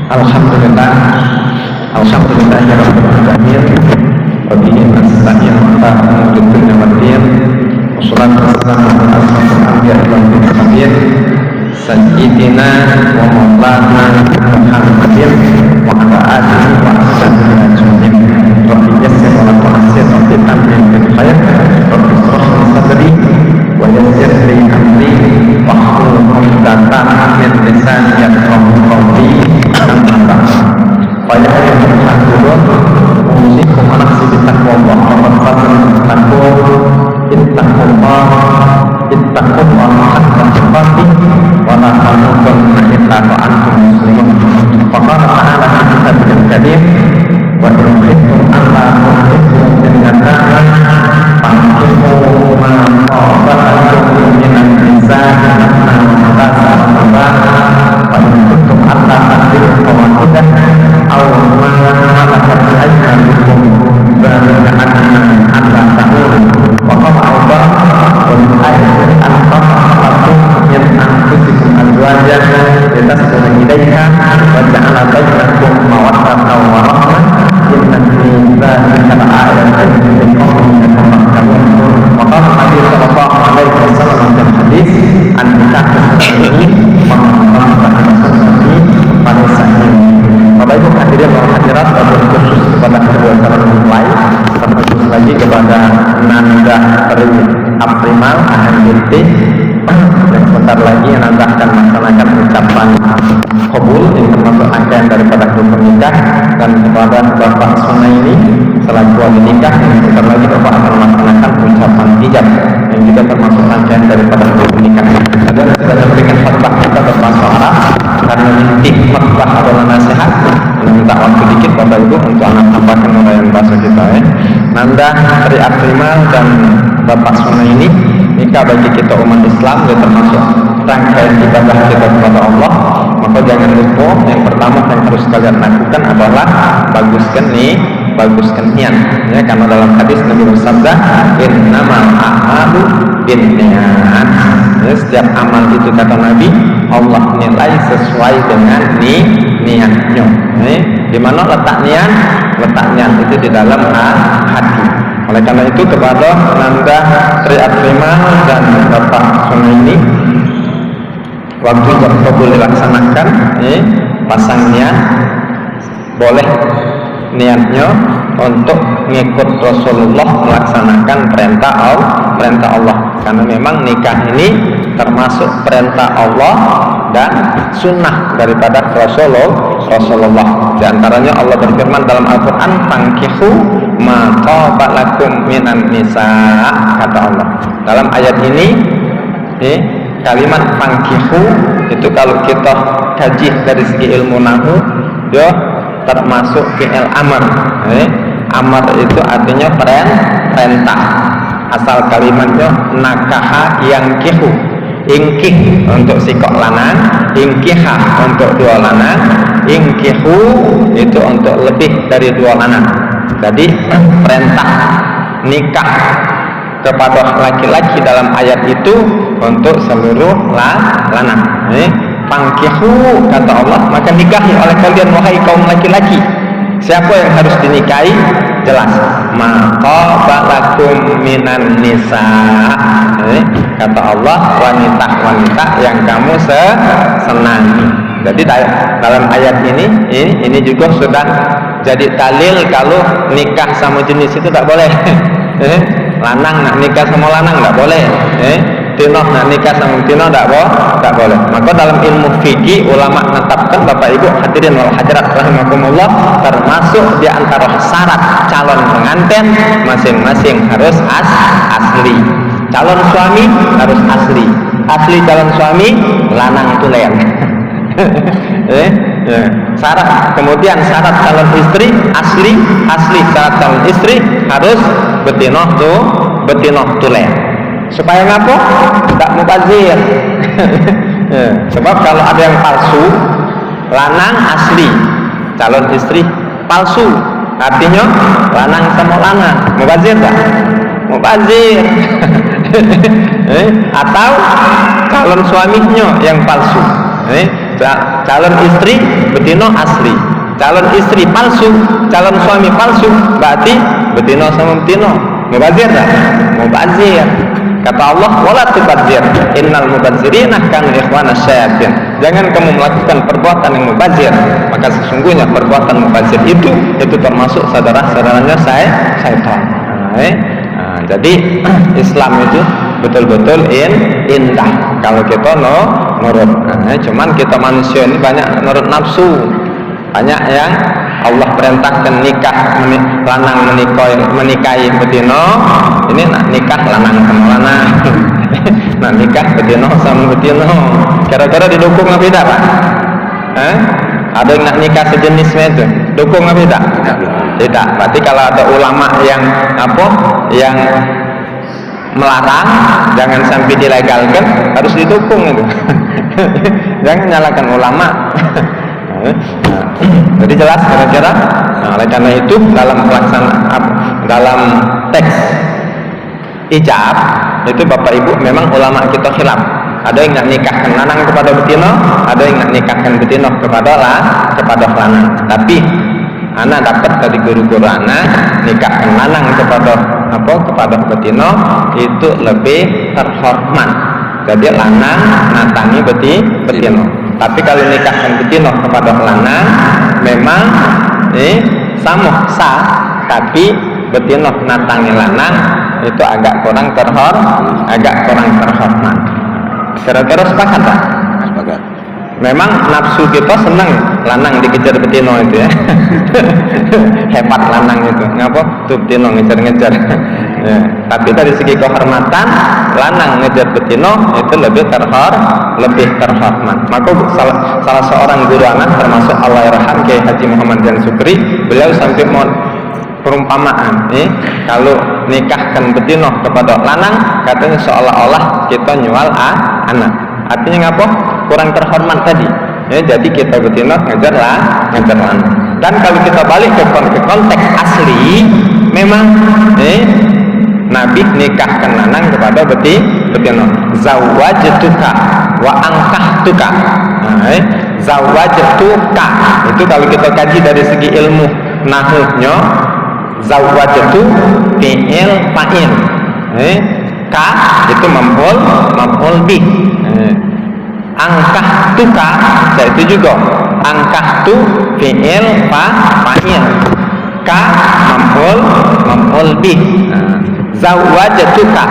Alhamdulillah, alhamdulillahirabbil alamin. Wa bihi nasta'in ala umuri dunya waddin. Wassalatu wassalamu ala asyrofil anbiya'i wal mursalin sayyidina wa maulana Muhammadin wa ala alihi wa ashabihi ajmain. Rabbi yassir wa la tu'assir wa tamim bil khair. Rabbi ishrah li sadri wa yassir li amri wahlul 'uqdatam min lisani yafqahu qawli. Pada ayat yang kedua, usikum nafsi bittaqwallah wa fattaqullaha ittaqullaha haqqa tuqatih wa la tamutunna illa wa antum muslimun. Faqala ta'ala fi kitabil karim wa in khiftum alla tuqsitu fil yatama fankihu ma qaba lakum minan nisa'i matna wa thulatha fa in kuntum alla taqdiru fawahidah aw ma malakat aymanukum dzalika adna alla ta'ulu wa qala Allah wa min ayati an-lakum min anfusikum azwajan litaskunu ilayha wa ja'ala bainakum mawaddatan wa rahmah inna fi dzalika laayatin liqaumin yatafakkarun. Wa qala Nabi sallallahu alaihi wasallam dalam hadis an-nikah ini pada saat Bapak Ibu hadirin dan hadirat, khusus kepada kedua calon mempelai, terkhusus lagi kepada Nanda Tri Aprimal Ahan Binti yang sebentar lagi Nanda akan melaksanakan ucapan qabul yang termasuk rangkaian daripada rukun nikah, dan kepada Bapak Sunaini selaku wali nikah yang sebentar lagi Bapak akan melaksanakan ucapan ijab yang juga termasuk rangkaian daripada rukun nikah. Dan sudah memberikan khutbah kita berbahasa Arab karena inti khutbah adalah nasihat. Minta waktu dikit Bapak Ibu untuk anak tambahkan uraian bahasa kita Nanda Tri Aprimal dan Bapak Sunaini nikah bagi kita umat Islam, yang termasuk rangkaian ibadah kita kepada Allah. Maka jangan lupa, yang pertama yang harus kalian lakukan adalah baguskan niat ya, karena dalam hadis Nabi bersabda innamal a'malu binniyat ya, setiap amal itu kata Nabi Allah nilai sesuai dengan niatnya. Di mana letak niat? Letak niat itu di dalam hati. Oleh karena itu kepada Nanda Tri Aprimal dan Bapak Sunaini, waktu ijab qabul dilaksanakan, pasang niat, boleh niatnya untuk mengikut Rasulullah melaksanakan perintah Allah, karena memang nikah ini termasuk perintah Allah dan sunnah daripada Rasulullah. Di antaranya Allah berfirman dalam Al-Quran, fankihu ma qaba lakum minan nisa, kata Allah. Dalam ayat ini kalimat fankihu itu kalau kita kaji dari segi ilmu nahwu ya termasuk fi'il amr. Amr itu artinya perintah. Asal kalimatnya nakaha yang kihu, ingkih untuk sikok lanang, ingkiha untuk dua lanang, ingkihu itu untuk lebih dari dua lanang. Jadi perintah nikah kepada laki-laki dalam ayat itu untuk seluruh lanang. Fangkihu kata Allah, maka nikahi oleh kalian wahai kaum laki-laki. Siapa yang harus dinikahi? Jelas, maka balakum minan nisa, kata Allah, wanita-wanita yang kamu senangi. Jadi dalam ayat ini juga sudah jadi dalil kalau nikah sama jenis itu tak boleh. Lanang nak nikah sama lanang tak boleh. Tino nak nikah sama tino tak boleh. Maka dalam ilmu fikih ulama menetapkan, Bapak Ibu hadirin wal hadirat rahimakumullah, termasuk di antara syarat calon pengantin masing-masing harus asli. Calon suami harus asli. Asli calon suami, lanang itu leang. Syarat, kemudian syarat calon istri asli syarat calon istri harus betinoh tulen. Supaya ngapa? Tak mubazir. Sebab kalau ada yang palsu, lanang asli, calon istri palsu, artinya lanang sama lanang, mubazir tak? Mubazir. Atau calon suaminya yang palsu. calon istri betino asli, calon istri palsu, calon suami palsu, berarti betino sama betino mubazir tak? Mubazir. Kata Allah, wala tubadzir, innal mubadzirina kanu ikhwanas syayatin. Jangan kamu melakukan perbuatan yang mubazir, maka sesungguhnya perbuatan mubazir itu termasuk saudara-saudaranya syaitan. Jadi Islam itu betul-betul indah kalau kita nurut. Cuman kita manusia ini banyak nurut nafsu, banyak yang Allah perintahkan nikah, lanang menikahi betino, ini nak nikah lanang sama lanang, nak nikah betino sama betino. Kira-kira didukung apa tidak, Pak? Ada yang nak nikah sejenisnya itu, dukung apa tidak? Tidak. Berarti kalau ada ulama yang yang melarang, jangan sampai dilegalkan, harus didukung itu. Jangan nyalakan ulama. Jadi jelas kira-kira. Oleh karena itu dalam pelaksanaan, dalam teks ijab itu Bapak Ibu memang ulama kita khilaf. Ada yang nak nikahkan lanang kepada betino, ada yang nak nikahkan betino kepada lanang. Tapi anak dapat dari guru-guru anak, nikahkan lanang kepada betino itu lebih terhormat. Jadi lanang natangi betino. Tapi kalau nikahkan betino kepada lanang memang sah, tapi betino natangi lanang itu agak kurang terhormat. Kira-kira sepakat tak? Sepakat. Memang nafsu kita senang lanang dikejar betino itu ya. Hebat lanang itu, ngapa tuh betino ngejar-ngejar. Ya. Tapi dari segi kehormatan lanang ngejar betino itu lebih terhormat. Maka salah seorang guru anak termasuk Allahyarham Kiai Haji Muhammad Jan Sukri, beliau sampai mau perumpamaan kalau nikahkan betino kepada lanang katanya seolah-olah kita nyual anak. Artinya ngapa? Kurang terhormat tadi. Jadi kita betino ngejar lanang. Dan kalau kita balik ke konteks asli, memang Nabi nikahkan lanang kepada betino. Zawwajtuka wa ankahtuka. Zawwajtuka itu kalau kita kaji dari segi ilmu nahwunya, zawwajtu fi'il fa'il. Ka itu maf'ul bih. Ankahtuka itu juga ankahtu fi'il fa'il. Ka maf'ul bih. Zawwajtuka,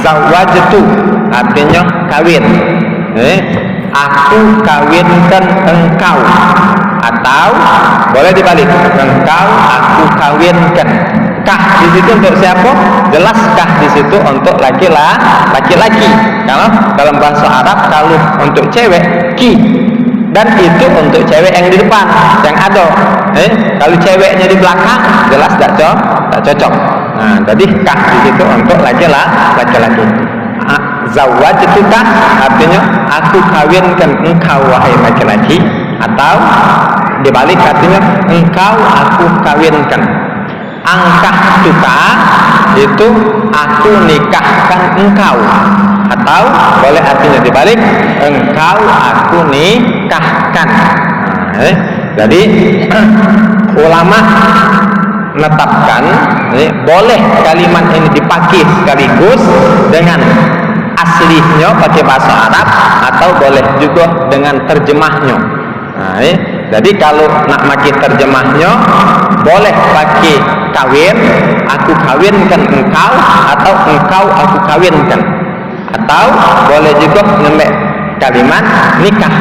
zawwajtu artinya kawin. Aku kawinkan engkau, atau boleh dibalik, engkau aku kawinkan. Kah di situ untuk siapa? Jelas kah di situ untuk laki-laki. Kalau dalam bahasa Arab kalau untuk cewek ki, dan itu untuk cewek yang di depan, yang ada. Kalau ceweknya di belakang jelas tak cocok. Nah, jadi kah di situ untuk laki-laki. Zawwajtuka artinya aku kawinkan engkau wahai laki-laki, atau dibalik artinya engkau aku kawinkan. Angkahtuka itu aku nikahkan engkau, atau boleh artinya dibalik engkau aku nikahkan. Jadi ulama menetapkan boleh kalimat ini dipakai sekaligus dengan aslinya pakai bahasa Arab, atau boleh juga dengan terjemahnya. Jadi kalau nak pakai terjemahnya boleh pakai kawin, aku kawinkan engkau, atau engkau aku kawinkan, atau boleh juga nembek kalimat nikah,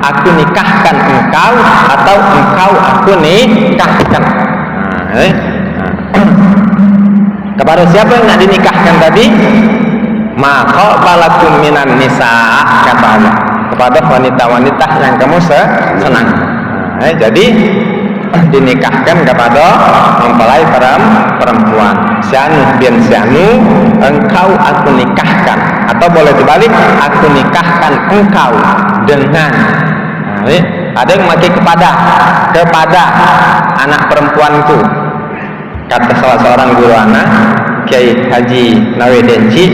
aku nikahkan engkau, atau engkau aku nikahkan. Kepada siapa yang nak dinikahkan tadi? Maka balakum minan nisa, kata Allah, kepada wanita-wanita yang kamu senang. Jadi dinikahkan kepada mempelai perempuan. Syanu bin syanu, engkau aku nikahkan, atau boleh dibalik aku nikahkan engkau dengan. Ada yang memakai kepada anak perempuanku. Kata salah seorang guru anak Kiai Haji Nawedenci,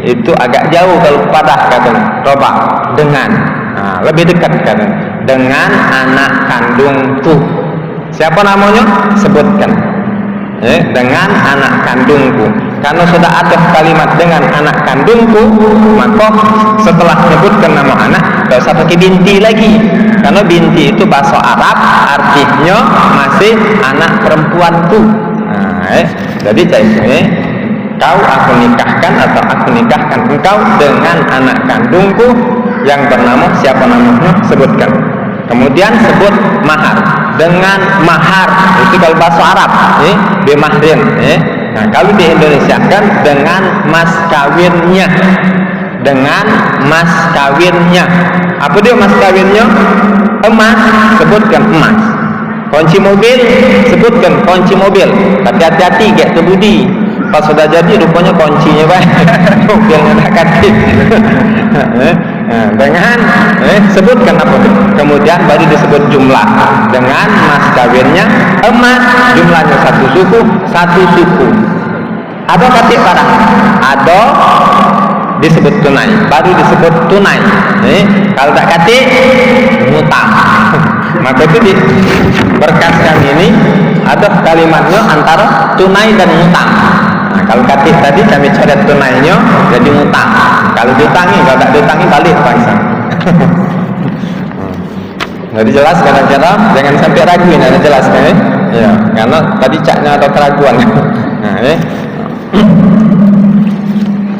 itu agak jauh kalau kepada katanya. Coba dengan lebih dekat kan dengan anak kandungku. Siapa namanya? Sebutkan. Dengan anak kandungku. Karena sudah ada kalimat dengan anak kandungku, maka setelah menyebutkan nama anak, tidak usah pakai binti lagi. Karena binti itu bahasa Arab, artinya masih anak perempuanku. Jadi kau aku nikahkan atau aku nikahkan engkau dengan anak kandungku yang bernama siapa namanya, sebutkan. Kemudian sebut mahar. Dengan mahar itu kalau bahasa Arab, bimahrin. Nah, kalau di Indonesia kan dengan mas kawinnya. Dengan mas kawinnya. Apa dia mas kawinnya? Emas, sebutkan emas. Kunci mobil, sebutkan kunci mobil. Tapi hati-hati kayak tu budi. Pas sudah jadi rupanya kuncinya baik. Mobilnya tak kati. Dengan sebutkan apa itu. Kemudian baru disebut jumlah. Dengan mas kawinnya emas, jumlahnya satu suku. Ada kati barang, ada disebut tunai, baru disebut tunai. Kalau tak kati ngutang. Maka itu di berkas kami ini ada kalimatnya antara tunai dan ngutang. Nah, kalau kati tadi kami coret tunainya jadi ngutang. Kalau diutangi, kalau tak diutangi balik bangsa. Jadi jelas kadang-kadang jangan sampai ragu ini, ada jelas kan? Ya, karena tadi caknya ada keraguan. Nah,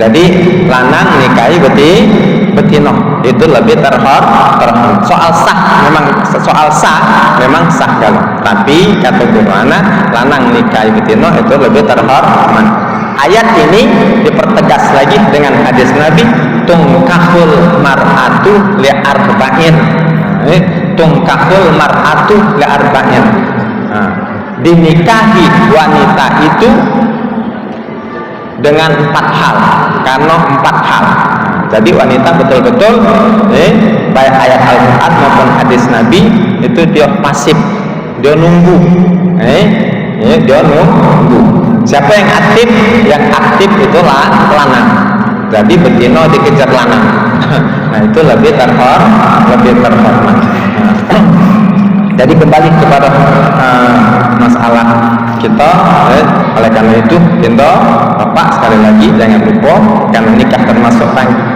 jadi lanang nikahi betino itu lebih terhormat. Soal sah memang sah kalau. Tapi kata gimana lanang nikahi betino itu lebih terhormat. Ayat ini dipertegas lagi dengan hadis Nabi, tungkahul mar'atu li'arba'in. Tungkahul mar'atu li'arba'in. Dinikahi wanita itu dengan 4 hal, karena 4 hal. Jadi wanita betul-betul baik ayat Al-Quran maupun hadis Nabi itu dia pasif, dia nunggu. Dia nunggu. Siapa yang aktif? Yang aktif itulah lanang. Jadi betina dikejar lanang. Nah itu lebih terhormat. Jadi kembali kepada masalah kita, oleh karena itu kita Bapak sekali lagi jangan lupa, karena nikah termasuk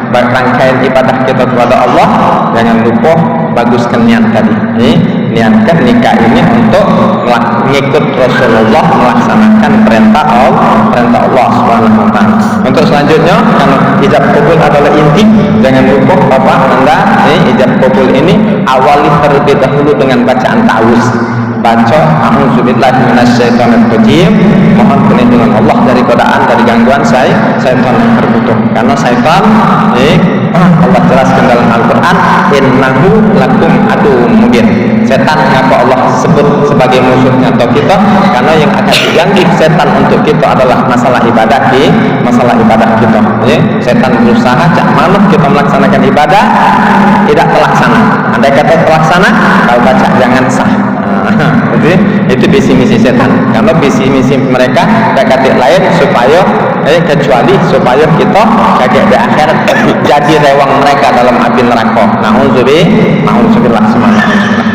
rangkaian ibadah kita kepada Allah, jangan lupa baguskan niat tadi. Niatkan nikah ini untuk mengikut Rasulullah, melaksanakan perintah Allah Subhanahu wa taala. Untuk selanjutnya, karena ijab qabul adalah inti, jangan lupa Bapak Anda ijab qabul ini awali terlebih dahulu dengan bacaan ta'awuz. Baca a'udzubillahi minasyaitonir rajim, mohon perlindungan Allah dari godaan, dari gangguan syaitan yang terkutuk. Karena syaitan Allah jelaskan dalam Al-Quran, innahu lakum aduwwum mubin. Setan mengapa Allah sebut sebagai musuhnya atau kita? Karena yang akan diganggu setan untuk kita adalah masalah ibadah kita. Setan berusaha cak mana kita melaksanakan ibadah tidak terlaksana. Andai kata terlaksana, kalau baca jangan sah. Itu visi misi setan. Karena visi misi mereka kata lain supaya kecuali supaya kita kaget di akhirat jadi rewang mereka dalam api neraka. Na'udzubillah semua.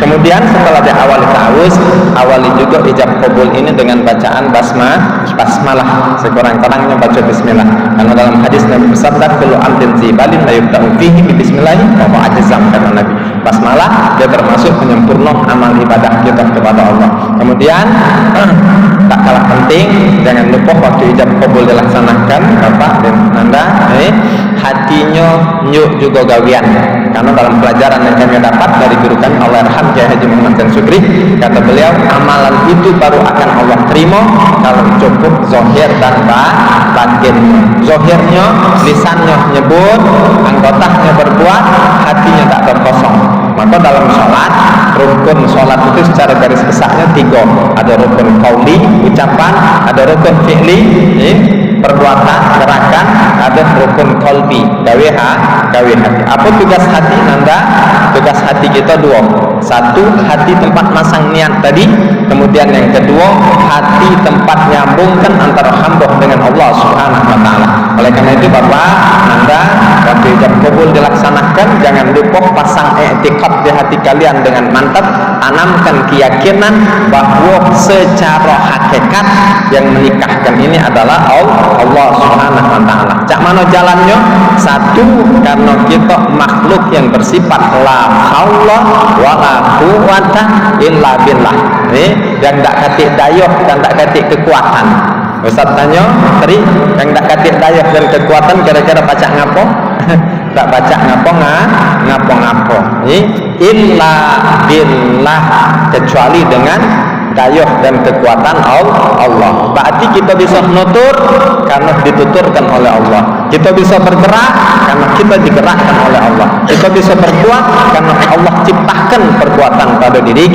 Kemudian setelah diawali ta'awuz, awali juga ijab qabul ini dengan bacaan basmalah. Sekurang-kurangnya baca bismillah. Karena dalam hadis Nabi bersabda, kullu amrin zibalin la yubda'u fihi bi bismillah wa ajzam, kata Nabi. Basmalah dia termasuk penyempurna amal ibadah kita kepada Allah. Kemudian tak kalah penting, jangan lupa waktu ijab qabul dilaksanakan Bapak dan Anda hatinya nyuk juga gawian. Karena dalam pelajaran yang kami dapat dari guru kami Allahyarham Kiai Haji Muhammad Dan Sukri, kata beliau, amalan itu baru akan Allah terima kalau cukup zahir dan batin. Zahirnya, lisannya nyebut, anggotanya berbuat, hatinya tak terkosong. Maka dalam sholat, rukun sholat itu secara garis besarnya 3. Ada rukun qauli, ucapan, ada rukun fi'li, perbuatan, gerakan, ada rukun qalbi, gawe hati. Apa tugas hati nanda? Tugas hati kita dua. Satu, hati tempat masang niat tadi. Kemudian yang kedua, hati tempat nyambungkan antara hamba dengan Allah Subhanahu wa taala. Oleh karena itu Bapak, Anda waktu ijab kabul dilaksanakan, jangan lupa pasang i'tiqad di hati kalian dengan mantap, tanamkan keyakinan bahwa secara hakikat yang menikahkan ini adalah Allah Subhanahu wa taala. Cak mana jalannya? Satu, karena kita makhluk yang bersifat la haula wala quwata illa billah. Yang tak katik dayah dan tak katik kekuatan. Ustaz tanya, tadi yang tak katik dayah dan kekuatan kira-kira baca ngapo? Tak baca ngapo. Illa billah, kecuali dengan dayah dan kekuatan Allah. Berarti kita bisa nutur karena dituturkan oleh Allah. Kita bisa bergerak karena kita digerakkan oleh Allah. Kita bisa berbuat karena Allah ciptakan perbuatan pada diri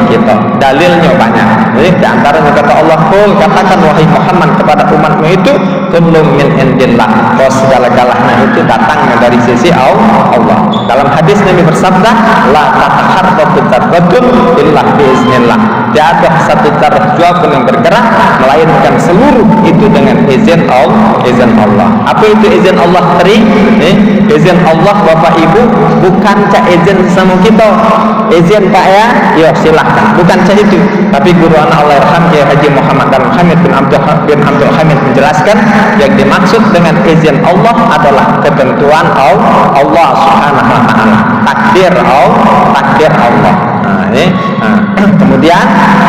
kita. Dalilnya banyak. Jadi di antaranya kata Allah, "Qul," katakan wahai Muhammad kepada umatmu itu, "Kullun min indillah." Bahwa segala-galanya itu datangnya dari sisi Allah. Dalam hadis Nabi bersabda, "La tataharraku dzarratun illa biiznillah." Tiada satu darah jua pun yang bergerak melainkan seluruh itu dengan izin Allah. Apa itu izin Allah tadi? Izin Allah Bapak Ibu bukan cak izin sama kita. Izin Pak ya, yo silahkan. Bukan cak itu. Tapi guru anak Allahyarham Kiai Haji Muhammad dan Hamid bin Abdul Hamid menjelaskan yang dimaksud dengan izin Allah adalah ketentuan Allah Subhanahu wa taala. Takdir Allah. Kemudian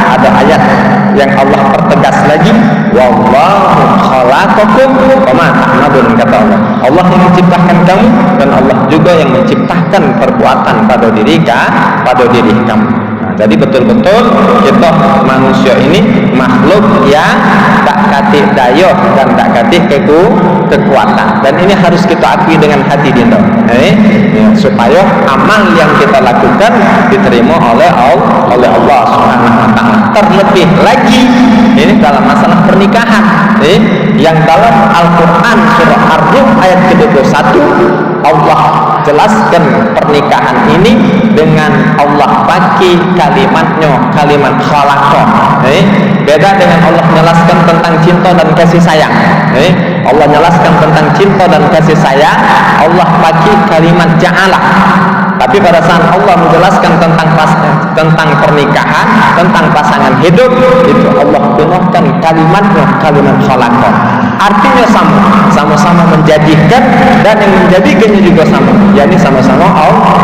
ada ayat yang Allah pertegas lagi, wallahu khalaqakum wa ma ta'malun, kata Allah. Allah yang menciptakan kamu dan Allah juga yang menciptakan perbuatan pada diri kamu. Jadi betul-betul kita manusia ini makhluk yang tak katik dayah dan tak katik kekuatan, dan ini harus kita akui dengan hati dinda, supaya amal yang kita lakukan diterima oleh Allah Subhanahu wa taala. Terlebih lagi ini dalam masalah pernikahan, yang dalam Al-Qur'an surah Ar-Rum ayat ke-21 Allah jelaskan pernikahan ini dengan Allah pakai kalimat khalaqa. Beda dengan Allah menjelaskan tentang cinta dan kasih sayang. Allah menjelaskan tentang cinta dan kasih sayang, Allah pakai kalimat ja'ala. Tapi pada saat Allah menjelaskan tentang pernikahan, tentang pasangan hidup, itu Allah gunakan kalimat khalaqa. Artinya sama-sama menjadikan, dan yang menjadikannya juga sama, yakni sama-sama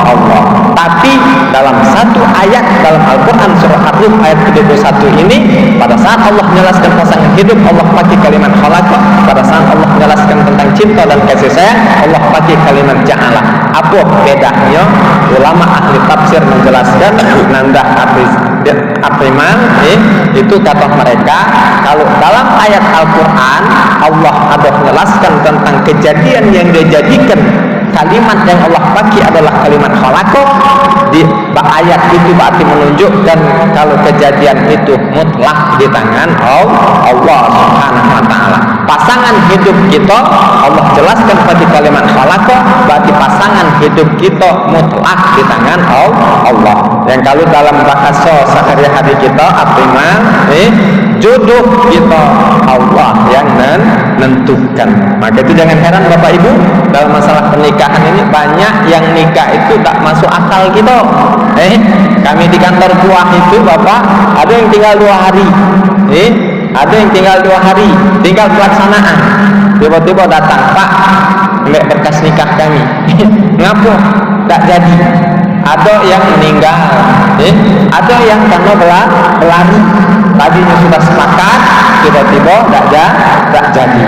Allah. Tapi dalam satu ayat dalam Al-Quran surah Ar-Rum ayat ke-21 ini, pada saat Allah menjelaskan pasangan hidup Allah pakai kalimat khalaqa. Pada saat Allah menjelaskan tentang cinta dan kasih sayang Allah pakai kalimat ja'ala. Apa bedanya? Ulama ahli tafsir menjelaskan nanda apriman itu kata mereka, kalau dalam ayat Al-Quran Allah ada menjelaskan tentang kejadian yang dijadikan, kalimat yang Allah pakai adalah kalimat khalaqa. Di ayat itu berarti menunjukkan kalau kejadian itu mutlak di tangan Allah Subhanahu wa taala. Pasangan hidup kita Allah jelaskan pada kalimat khalaqa, berarti pasangan hidup kita mutlak di tangan Allah. Yang kalau dalam bahasa sehari-hari kita apa jodoh kita Allah yang menentukan. Maka itu jangan heran Bapak Ibu, dalam masalah pernikahan ini banyak yang nikah itu tak masuk akal kita. Kami di kantor buah itu Bapak, ada yang tinggal 2 hari, ada yang tinggal 2 hari, tinggal pelaksanaan, tiba-tiba datang, "Pak, ambil berkas nikah kami." Ngapa? Tak jadi. Ada yang meninggal, ada yang karena berlari. Tadinya sudah sepakat, tiba-tiba tak jadi.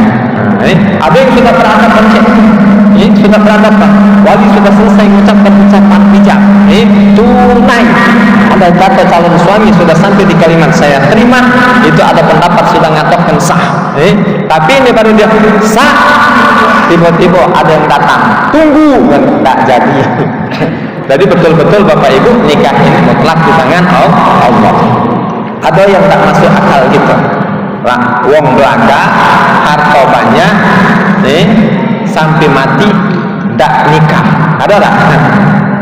Ada yang sudah berangkat sudah berangkat, wali sudah selesai mengucapkan ucapan hijab, tunai. Ada kata calon suami sudah sampai di kalimat saya terima, itu ada pendapat sudah ngatakan sah. Tapi ini baru dia sah, tiba-tiba ada yang datang, tunggu, dan tak jadi. Jadi betul-betul Bapak Ibu, nikah ini mutlak di tangan Allah. Ada yang tak masuk akal gitu. lah wong belaga harta banyak sampai mati ndak nikah, ada tak?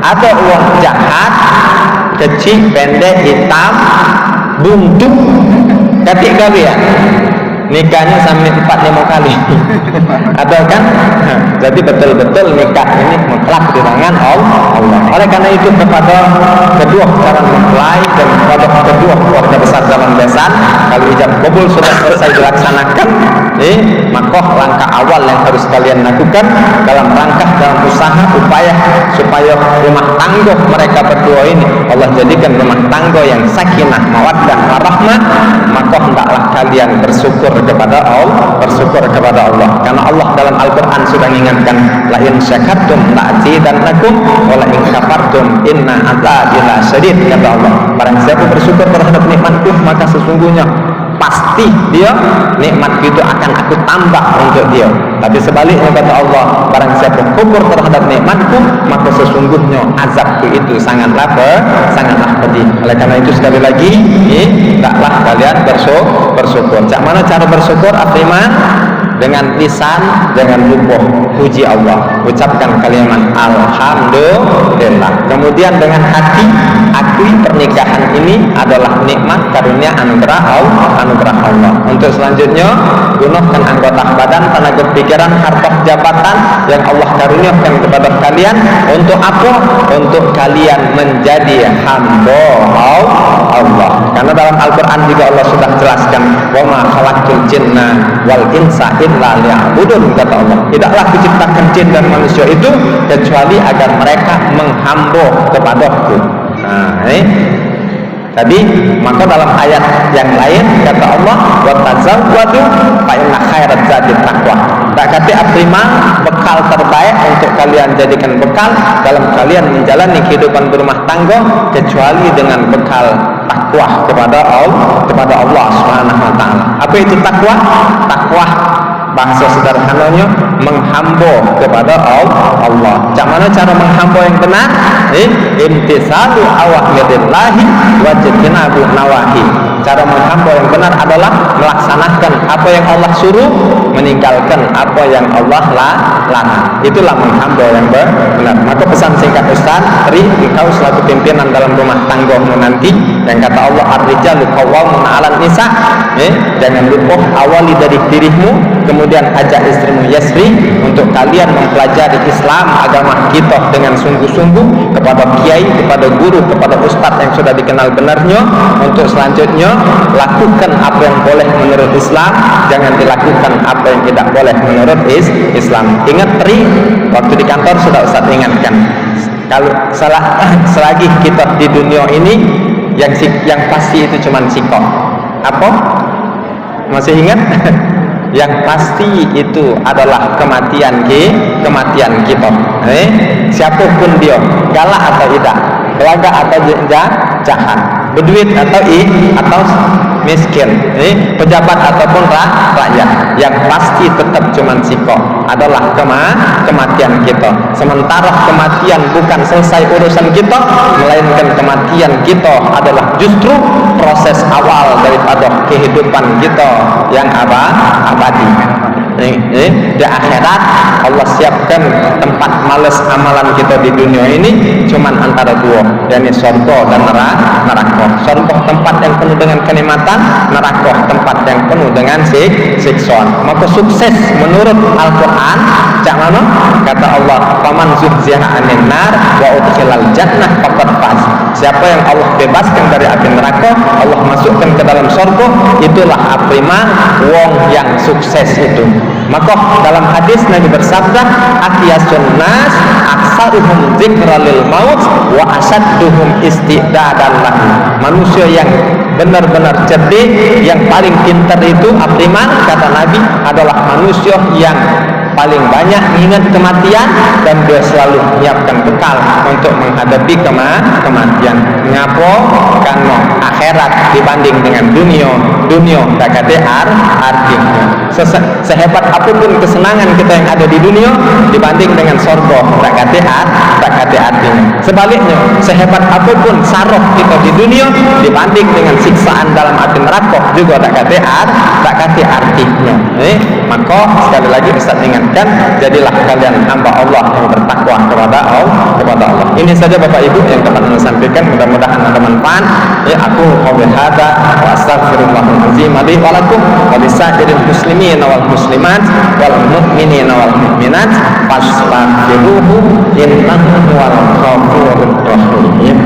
Atau wong jahat kecil pendek hitam buntung katik kalian nikahnya sampai 4-5 kali atau kan jadi betul-betul nikah ini mutlak di tangan Allah. Oleh karena itu kepada kedua orang mempelai dan kepada kedua keluarga besar dalam besan, kalau ijab kabul sudah selesai dilaksanakan, maka langkah awal yang harus kalian lakukan dalam usaha upaya supaya rumah tangga mereka berdua ini Allah jadikan rumah tangga yang sakinah mawaddah warahmah, maka hendaklah kalian bersyukur kepada Allah, karena Allah dalam Al-Quran sudah mengingatkan, la in syakartum la'azidannakum wa la in kafartum inna adzabi lasyadid, kata Allah, barang siapa bersyukur terhadap nikmatku maka sesungguhnya pasti dia nikmat itu akan aku tambah untuk dia. Tapi sebaliknya kata Allah, barang siapa kufur terhadap nikmatku maka sesungguhnya azabku itu sangatlah pedih. Oleh karena itu sekali lagi hendaklah kalian bersyukur. Cak mana cara bersyukur? Afriman dengan lisan, dengan lupa puji Allah, ucapkan kalimat alhamdulillah. Kemudian dengan hati akui pernikahan ini adalah nikmat karunia anugerah Allah. Untuk selanjutnya gunakan anggota badan, tenaga pikiran, harta jabatan yang Allah karuniakan kepada kalian untuk apa? Untuk kalian menjadi hamba Allah. Karena dalam Al-Quran juga Allah sudah jelaskan, wa ma khalaqtul jinna wal insa illa liya'budun, kata Allah, tidaklah diciptakan jin dan manusia itu kecuali agar mereka menghamba kepadaku. Tadi maka dalam ayat yang lain kata Allah, wa tazawwadu fa inna khairaz zadi taqwa. Tak kata aprima bekal terbaik untuk kalian jadikan bekal dalam kalian menjalani kehidupan berumah tangga kecuali dengan bekal takwa kepada Allah Subhanahu wa taala. Apa itu takwa? Takwa bahasa sederhananya menghamba kepada Allah. Macam mana cara menghamba yang benar? Imtisalu awamirillahi wa jtinabu nawahi. Cara menghamba yang benar adalah melaksanakan apa yang Allah suruh, meninggalkan apa yang Allah larang. Itulah menghamba yang benar. Maka pesan singkat Ustaz, engkau selaku pimpinan dalam rumah tanggamu nanti, yang kata Allah ar-rijalu qawwamun 'alan nisa, jangan lupa awali dari dirimu, kemudian ajak istrimu Yasri untuk kalian mempelajari Islam agama kita dengan sungguh-sungguh, kepada kiai, kepada guru, kepada ustadz yang sudah dikenal benarnya. Untuk selanjutnya lakukan apa yang boleh menurut Islam, jangan dilakukan apa yang tidak boleh menurut Islam. Ingat waktu di kantor sudah Ustaz ingatkan, kalau selagi kita di dunia ini yang pasti itu cuma sikap. Apa? Masih ingat? Yang pasti itu adalah kematian kita. Siapapun dia, galak atau tidak, belaga atau jahat, berduit atau miskin, pejabat ataupun rakyat, yang pasti tetap cuma sikap adalah kematian kita. Sementara kematian bukan selesai urusan kita, melainkan kematian kita adalah justru proses awal daripada kehidupan kita yang abadi. Di akhirat Allah siapkan tempat males amalan kita di dunia ini cuman antara dua, yakni surga dan neraka. Surga tempat yang penuh dengan kenikmatan, neraka tempat yang penuh dengan siksaan. Maka sukses menurut Al-Quran cak mana? Kata Allah, faman zuhziha 'anil nar wa udkhilal jannah faqad faz. Siapa yang Allah bebaskan dari api neraka, Allah masukkan ke dalam surga, itulah aprima wong yang sukses itu. Maka dalam hadis Nabi bersabda, aqyasun nas aksaruhum dzikra lil maut wa asadduhum istidadan lahu. Manusia yang benar-benar cerdik, yang paling pintar itu aprima, kata Nabi, adalah manusia yang paling banyak ingat kematian dan dia selalu menyiapkan bekal untuk menghadapi kematian. Ngapo? Karena akhirat dibanding dengan dunia tak kata artinya. Sehebat apapun kesenangan kita yang ada di dunia dibanding dengan surga tak kata artinya. Sebaliknya, sehebat apapun saraf kita di dunia dibanding dengan siksaan dalam api neraka juga tak kata artinya. Maka sekali lagi Ustaz ingatkan, jadilah kalian hamba Allah yang bertakwa kepada Allah. Ini saja Bapak Ibu yang dapat saya sampaikan, mudah-mudahan ada manfaat. Aku qauli hadza wa astaghfirullahal azim li wa lakum wa lisa'iril muslimin wal muslimat wal mu'minin wal mu'minat fastaghfiruhu innahu huwal ghafurur rahim.